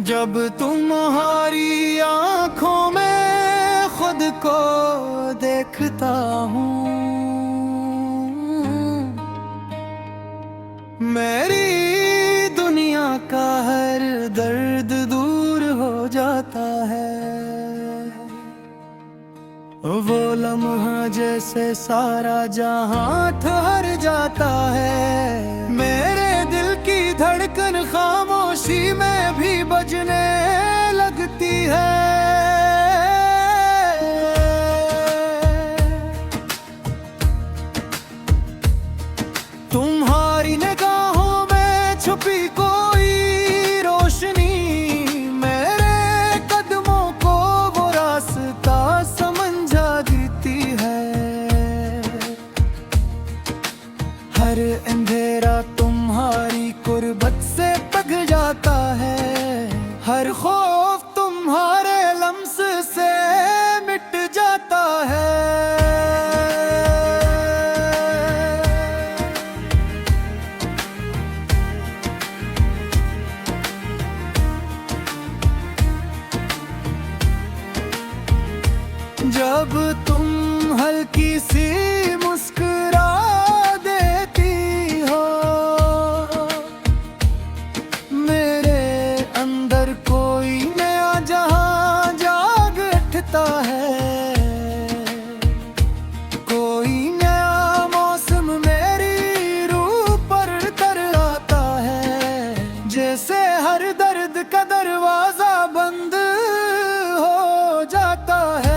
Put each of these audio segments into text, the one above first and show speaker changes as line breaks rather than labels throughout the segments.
जब तुम्हारी आंखों में खुद को देखता हूँ, मेरी दुनिया का हर दर्द दूर हो जाता है। वो लम्हा जैसे सारा जहां ठहर जाता है। मेरे दिल की धड़कन खामोशी में भी बजने लगती है। तुम्हारी निगाहों में छुपी कोई रोशनी मेरे कदमों को वो रास्ता समझा देती है। हर अंधेरा तुम्हारी कुर्बत से पग जाता है। हर खौफ तुम्हारे लम्स से मिट जाता है। जब तुम हल्की सी मुस्कुरा देती हो, मेरे अंदर कोई नया जहां जाग उठता है। कोई नया मौसम मेरी रूह पर तर आता है। जैसे हर दर्द का दरवाजा बंद हो जाता है।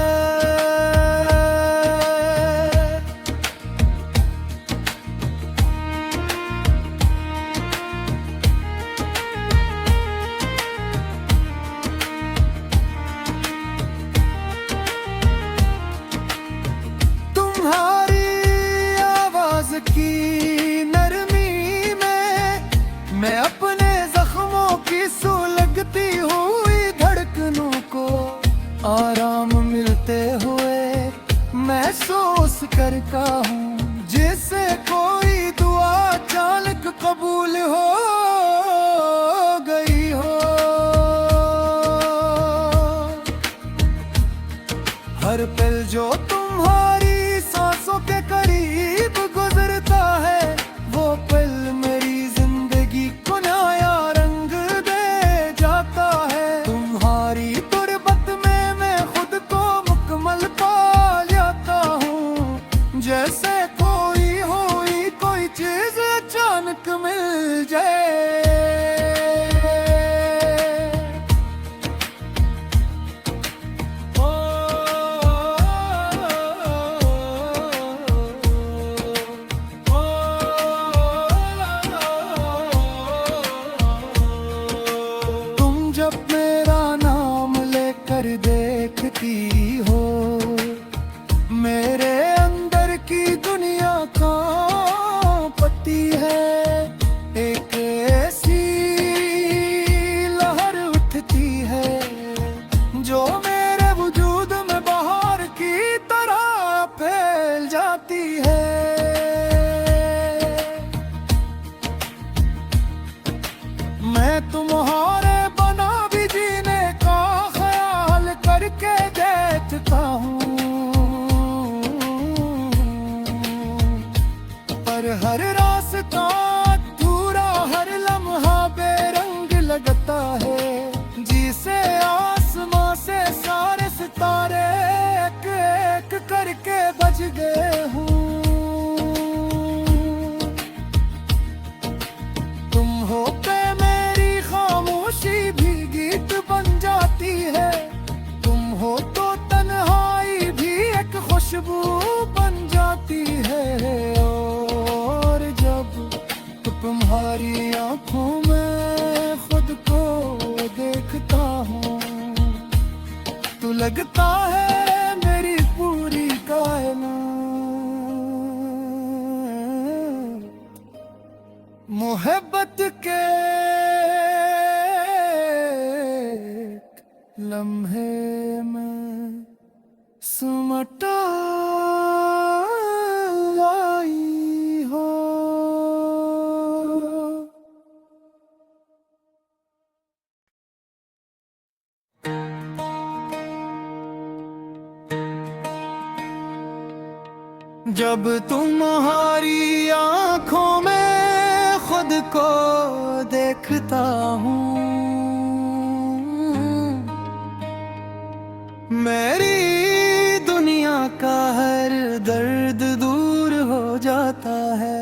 तुम्हारी आवाज की नरमी में मैं अपने जख्मों की सुलगती हुई धड़कनों को आराम मिलते हुए महसूस करता हूँ। जिसे कोई दुआ अचानक कबूल हो गई हो। हर पल जो तुम्हारी सांसों के करीब गुजरता है, वो पल मेरी जिंदगी को नया रंग दे जाता है। तुम्हारी तुरबत में मैं खुद को मुकम्मल पा जाता हूँ। जैसे कोई चीज अचानक मिल जाए। जब मेरा नाम लेकर देखती हो, मेरे अंदर की दुनिया कांपती है। एक ऐसी लहर उठती है जो मेरे वजूद में बहार की तरह फैल जाती है। मैं तुम्हारे करके देखता हूँ, पर हर रास्ता अधूरा, हर लम्हा बेरंग लगता है। जिसे आसमां से सारे सितारे एक एक करके बज गए हूँ। तुम हो पे मेरी खामोशी भी गीत बन जाती है। हो तो तन्हाई भी एक खुशबू बन जाती है। और जब तुम्हारी आंखों में खुद को देखता हूँ, तो लगता है मेरी पूरी कायनात मोहब्बत के लम्हे में सिमटा जब तुम्हारी आंखों में खुद को देखता हूँ, मेरी दुनिया का हर दर्द दूर हो जाता है।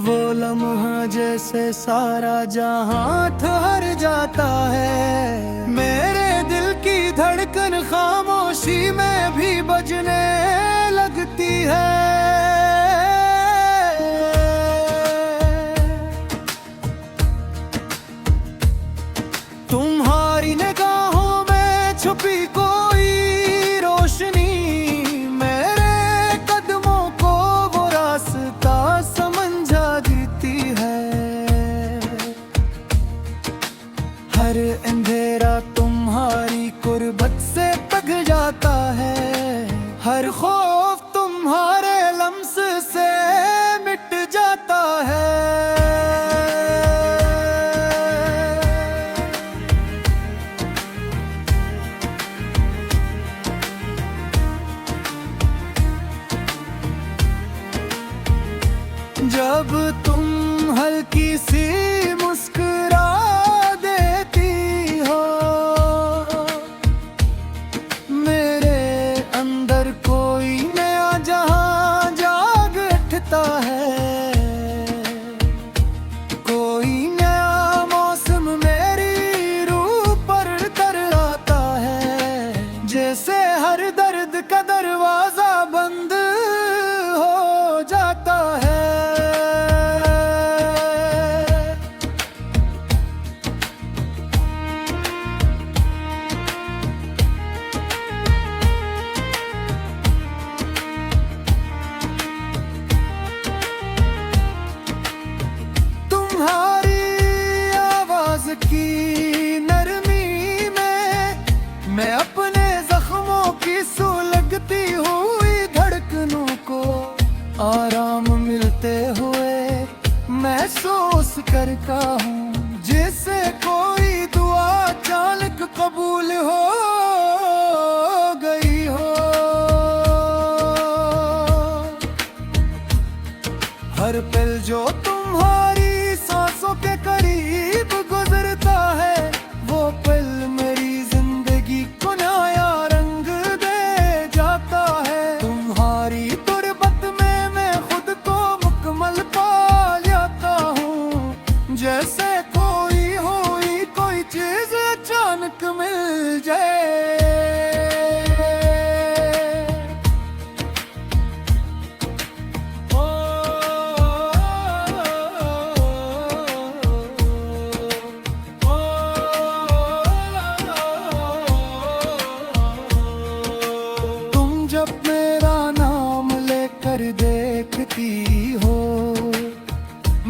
वो लम्हा जैसे सारा जहां ठहर जाता है। मेरे दिल की धड़कन खामोशी में भी बजने लगती है। तुम्हारी निगाहों में छुपी कोई रोशनी मेरे कदमों को वो रास्ता समझा देती है। हर अंधेरा तुम्हारी कुर्बत से पग जाता है। हर खौफ तुम्हारे लम्स से मिट जाता है। जब तुम हल्की सी मुस्कुरा देती हो, मेरे अंदर कोई नया जहां जाग उठता है। कोई नया मौसम मेरी रूह पर तर आता है। जैसे हर दर्द का दरवाजा बंद हो जाता है। तुम्हारी आवाज की नरमी में मैं अपने जख्मों की सुलगती हुई धड़कनों को आराम मिलते हुए महसूस करता हूँ। जैसे कोई दुआ अचानक कबूल हो गई हो। हर पल जो तुम्हारी सांसों के करीब गुजरता है, वो पल मेरी जिंदगी को नया रंग दे जाता है। तुम्हारी तुरबत में मैं खुद को मुकम्मल पा लेता हूँ। जैसे कोई चीज अचानक मिल जाए। जब मेरा नाम लेकर देखती हो,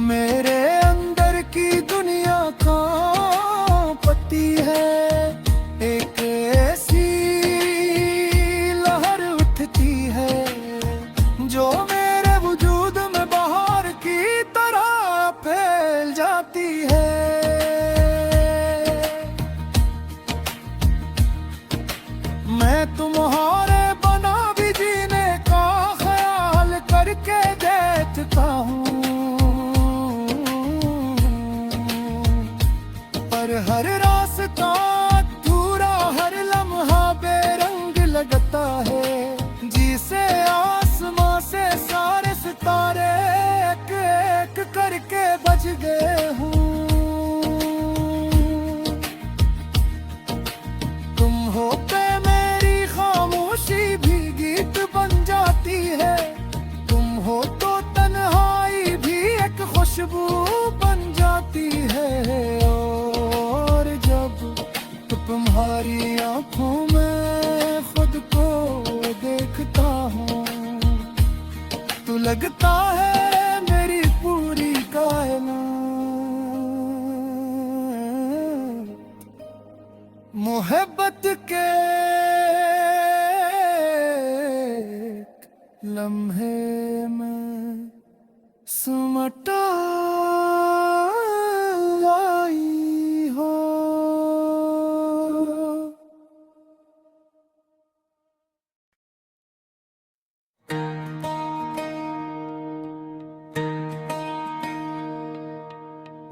मेरे अंदर की दुनिया कांपती है। एक ऐसी लहर उठती है जो मेरे वजूद में बहार की तरह फैल जाती है। मैं तुम्हारे करके देखता हूँ, पर हर रास्ता अधूरा, हर लम्हा बेरंग लगता है। जिसे आसमां से सारे सितारे एक एक करके बज गए हूँ। तुम हो पे मेरी खामोशी भी गीत बन जाती है। हो तो तन्हाई भी एक खुशबू बन जाती है। और जब तुम्हारी आंखों में खुद को देखता हूँ, तो लगता है मेरी पूरी कायनात मोहब्बत के लम्हे में सिमटा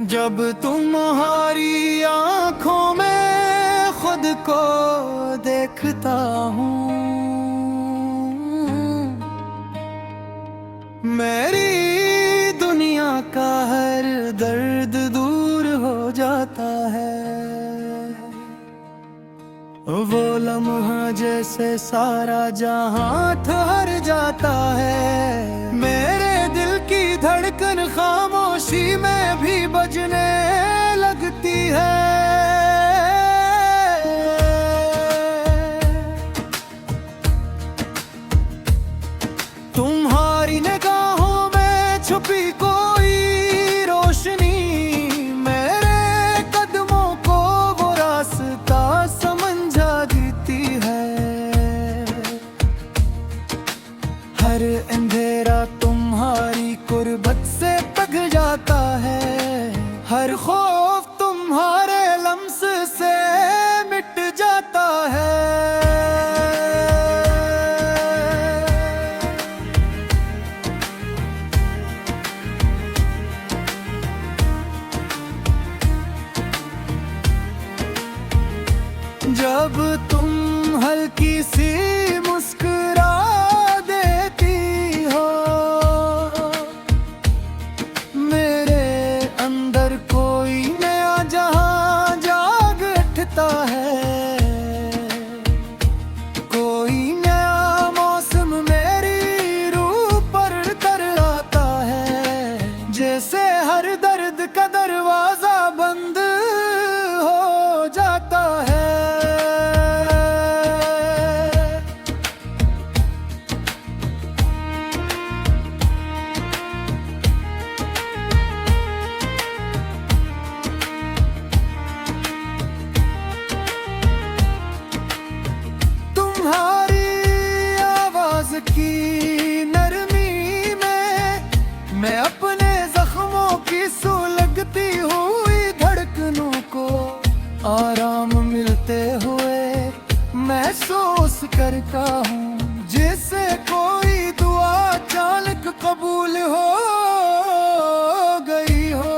जब तुम्हारी आंखों में खुद को देखता हूँ, मेरी दुनिया का हर दर्द दूर हो जाता है। वो लम्हा जैसे सारा जहां ठहर जाता है। मेरे दिल की धड़कन खामोशी में भी बजने लगती है। तुम्हारी निगाहों में छुपी कोई रोशनी मेरे कदमों को वो रास्ता समझा देती है। हर अंधेरा तुम्हारी कुर्बत से पग जाता है। हर खौफ तुम्हारे लम्स से मिट जाता है। जब तुम हल्की सी मुस्कुरा देती हो, मेरे अंदर कोई नया जहां जाग उठता है। कोई नया मौसम मेरी रूह पर तर आता है। जैसे हर दर्द का दरवाजा बंद हो जाता है। तुम्हारी आवाज की नरमी में मैं अपने जख्मों की सुलगती हुई धड़कनों को आराम मिलते हुए महसूस करता हूँ। जैसे कोई दुआ अचानक कबूल हो गई हो।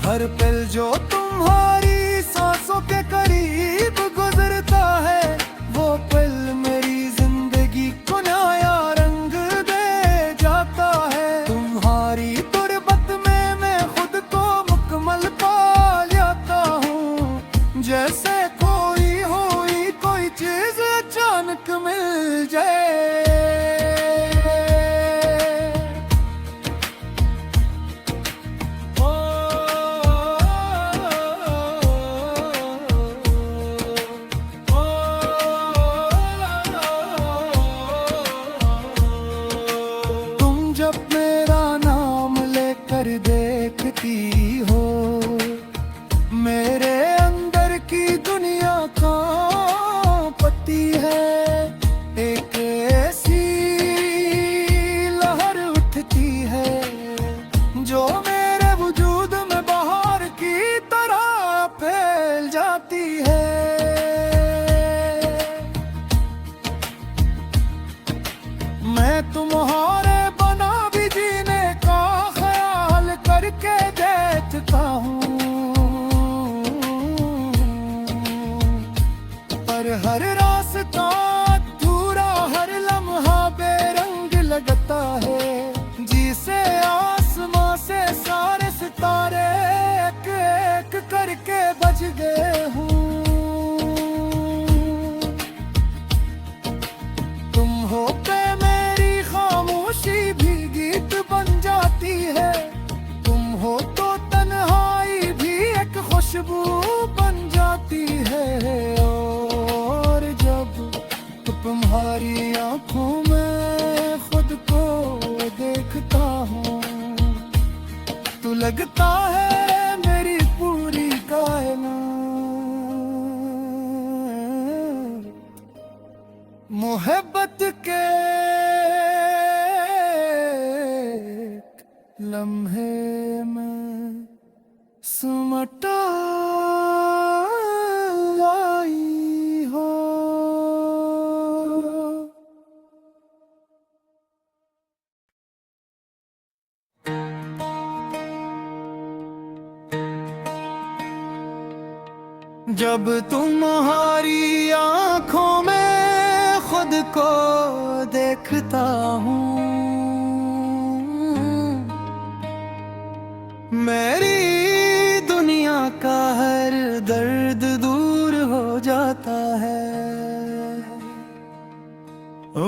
हर पल जो तुम्हारी सांसों के करीब गुजरता है, वो पल मेरी जिंदगी को नया रंग दे जाता है। तुम्हारी तुरबत में मैं खुद को मुकम्मल पा लेता हूँ। जैसे कोई चीज अचानक मिल जाए। जब मेरा नाम लेकर देखती हो, मेरे अंदर की दुनिया कांपती है। एक ऐसी लहर उठती है जो मेरे वजूद में बहार की तरह फैल जाती है। मैं तुम्हारे करके देखता हूँ, पर हर रास्ता अधूरा, हर लम्हा बेरंग लगता है। जिसे आसमां से सारे सितारे एक एक करके बज गए हूँ। तुम हो पे मेरी खामोशी भी गीत बन जाती है। हो तो तन्हाई भी एक खुशबू बन जाती है। और जब तुम्हारी आंखों में खुद को देखता हूँ, तो लगता है मेरी पूरी कायनात मोहब्बत के लम्हे में सुमटा जब तुम्हारी आंखों में खुद को देखता हूँ, मेरी दुनिया का हर दर्द दूर हो जाता है।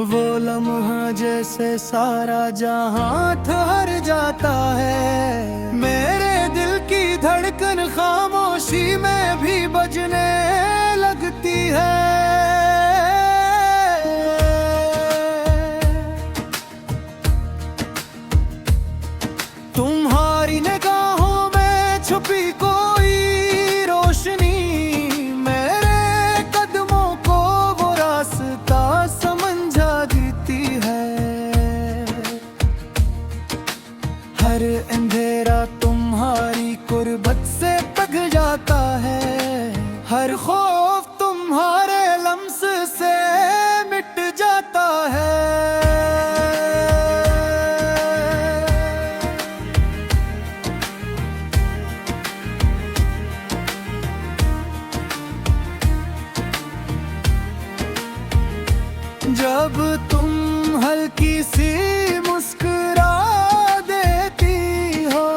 वो लम्हा जैसे सारा जहां ठहर जाता है। मेरे दिल की धड़कन खामोशी में भी बजने लगती है। तुम्हारी निगाहों में छुपी कोई रोशनी मेरे कदमों को वो रास्ता समझा देती है। हर अंधेरा तुम्हारी कुर्बत से पिघल जाता है। हर खौफ तुम्हारे लम्स से मिट जाता है। जब तुम हल्की सी मुस्कुरा देती हो,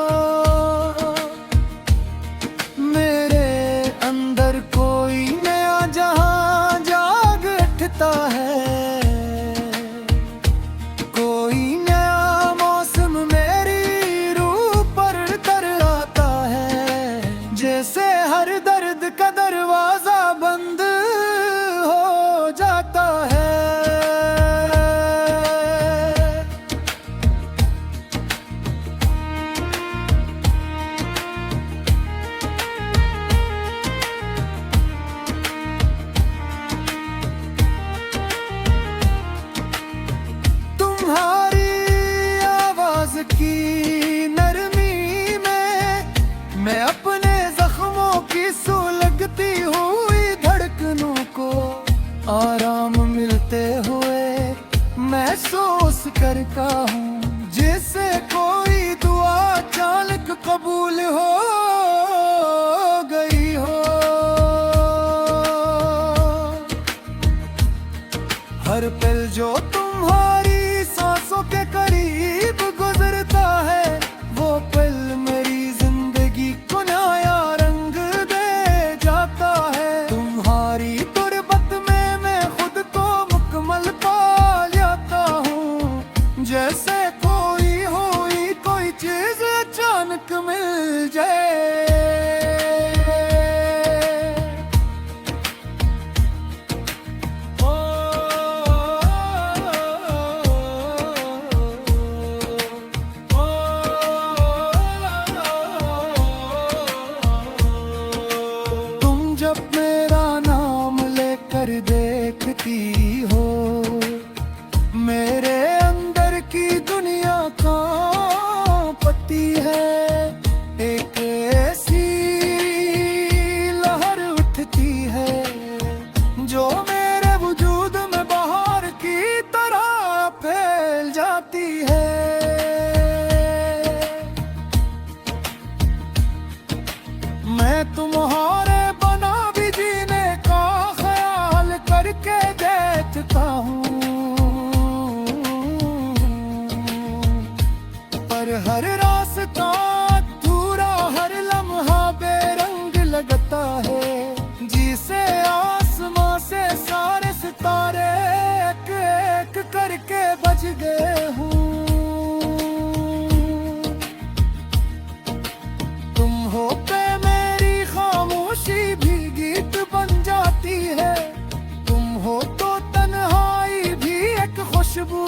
मेरे अंदर कोई नया जहां जाग उठता है। कोई नया मौसम मेरी रूह पर तर आता है। जैसे हर दर्द का दरवाजा बंद हो जाता है। की नरमी में मैं अपने जख्मों की सुलगती हुई धड़कनों को आराम मिलते हुए महसूस करता हूँ। जिसे कोई दुआ अचानक कबूल हो गई हो। हर पल जो तुम्हारी सांसों के करीब गुजरता है, वो पल मेरी जिंदगी को नया रंग दे जाता है। तुम्हारी तुरबत में मैं खुद को मुकम्मल पा जाता हूँ। जैसे कोई चीज अचानक मिल जाए। जब मेरा नाम लेकर देखती हो, मेरे अंदर की दुनिया कांपती है। एक ऐसी लहर उठती है जो मेरे वजूद में बहार की तरह फैल जाती है। मैं तुम्हारे देखता हूँ, पर हर रास्ता अधूरा, हर लम्हा बेरंग लगता है। जिसे आसमां से सारे सितारे एक एक करके बज गए हूँ। तुम हो पे मेरी खामोशी भी गीत बन जाती है। तुम हो तो तन्हाई भी एक खुशबू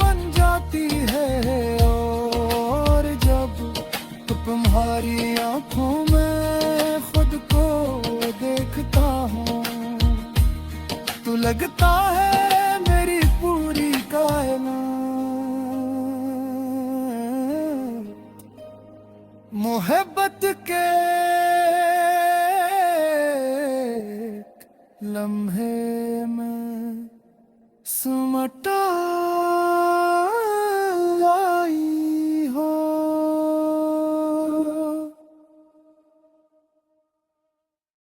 बन जाती है। और जब तुम्हारी आंखों में खुद को देखता हूँ, तो लगता है मेरी पूरी कायनात मोहब्बत के लम्हे में सिमटा